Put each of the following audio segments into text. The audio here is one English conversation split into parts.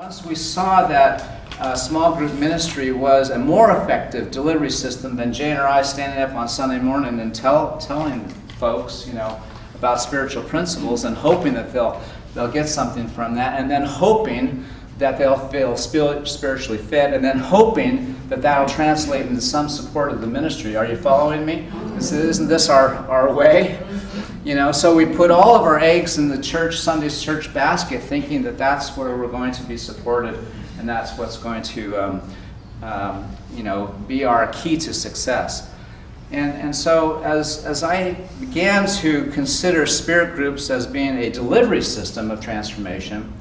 once we saw that small group ministry was a more effective delivery system than Jay and I standing up on Sunday morning and telling folks, about spiritual principles and hoping that they'll get something from that, and then hoping that they'll feel spiritually fed, and then hoping that that'll translate into some support of the ministry. Are you following me? Isn't this our way? So we put all of our eggs in the Sunday's church basket, thinking that that's where we're going to be supported, and that's what's going to, be our key to success. And so as I began to consider spirit groups as being a delivery system of transformation,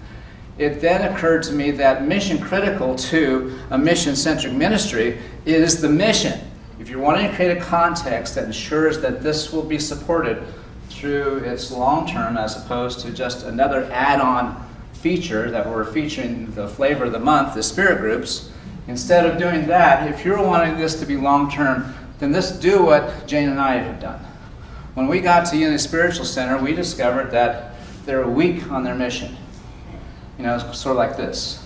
it then occurred to me that mission critical to a mission-centric ministry is the mission. If you're wanting to create a context that ensures that this will be supported through its long term, as opposed to just another add-on feature that we're featuring the flavor of the month, the spirit groups, instead of doing that, if you're wanting this to be long term, then do what Jane and I have done. When we got to Unity Spiritual Center, we discovered that they're weak on their mission. Sort of like this.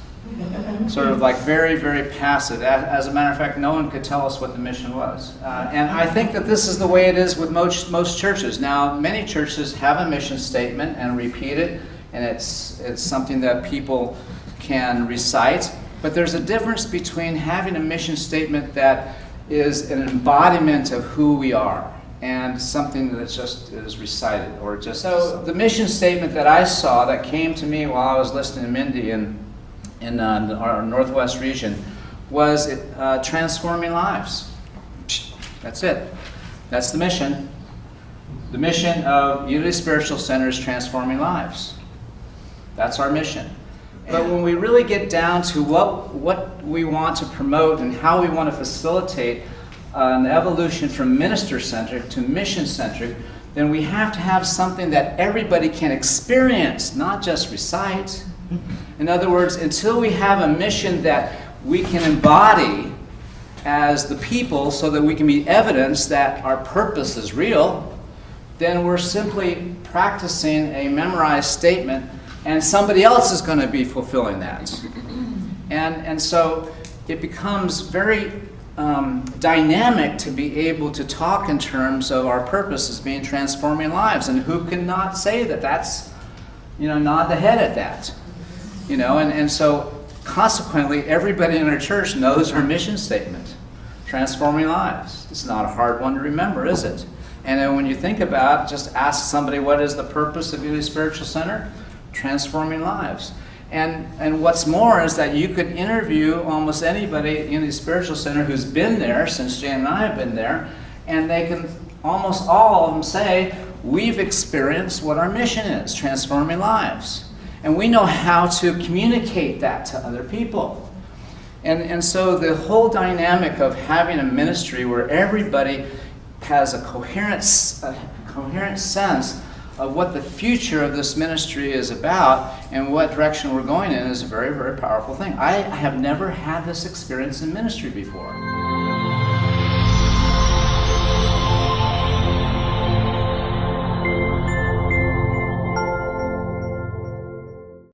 Sort of like very, very passive. As a matter of fact, no one could tell us what the mission was. And I think that this is the way it is with most churches. Now, many churches have a mission statement and repeat it, and it's something that people can recite. But there's a difference between having a mission statement that is an embodiment of who we are and something that just is recited or just. So the mission statement that I saw that came to me while I was listening to Mindy in our Northwest region was transforming lives. That's it. That's the mission. The mission of Unity Spiritual Center is transforming lives. That's our mission. But when we really get down to what we want to promote and how we want to facilitate an evolution from minister-centric to mission-centric, then we have to have something that everybody can experience, not just recite. In other words, until we have a mission that we can embody as the people so that we can be evidence that our purpose is real, then we're simply practicing a memorized statement, and somebody else is going to be fulfilling that. And so it becomes very dynamic to be able to talk in terms of our purpose as being transforming lives. And who cannot say that that's, nod the head at that. And so consequently, everybody in our church knows our mission statement, transforming lives. It's not a hard one to remember, is it? And then when you think about, just ask somebody, what is the purpose of Unity Spiritual Center? Transforming lives. And what's more is that you could interview almost anybody at Unity Spiritual Center who's been there since Jane and I have been there, and they can, almost all of them say, we've experienced what our mission is, transforming lives. And we know how to communicate that to other people. And so the whole dynamic of having a ministry where everybody has a coherent sense of what the future of this ministry is about and what direction we're going in is a very, very powerful thing. I have never had this experience in ministry before.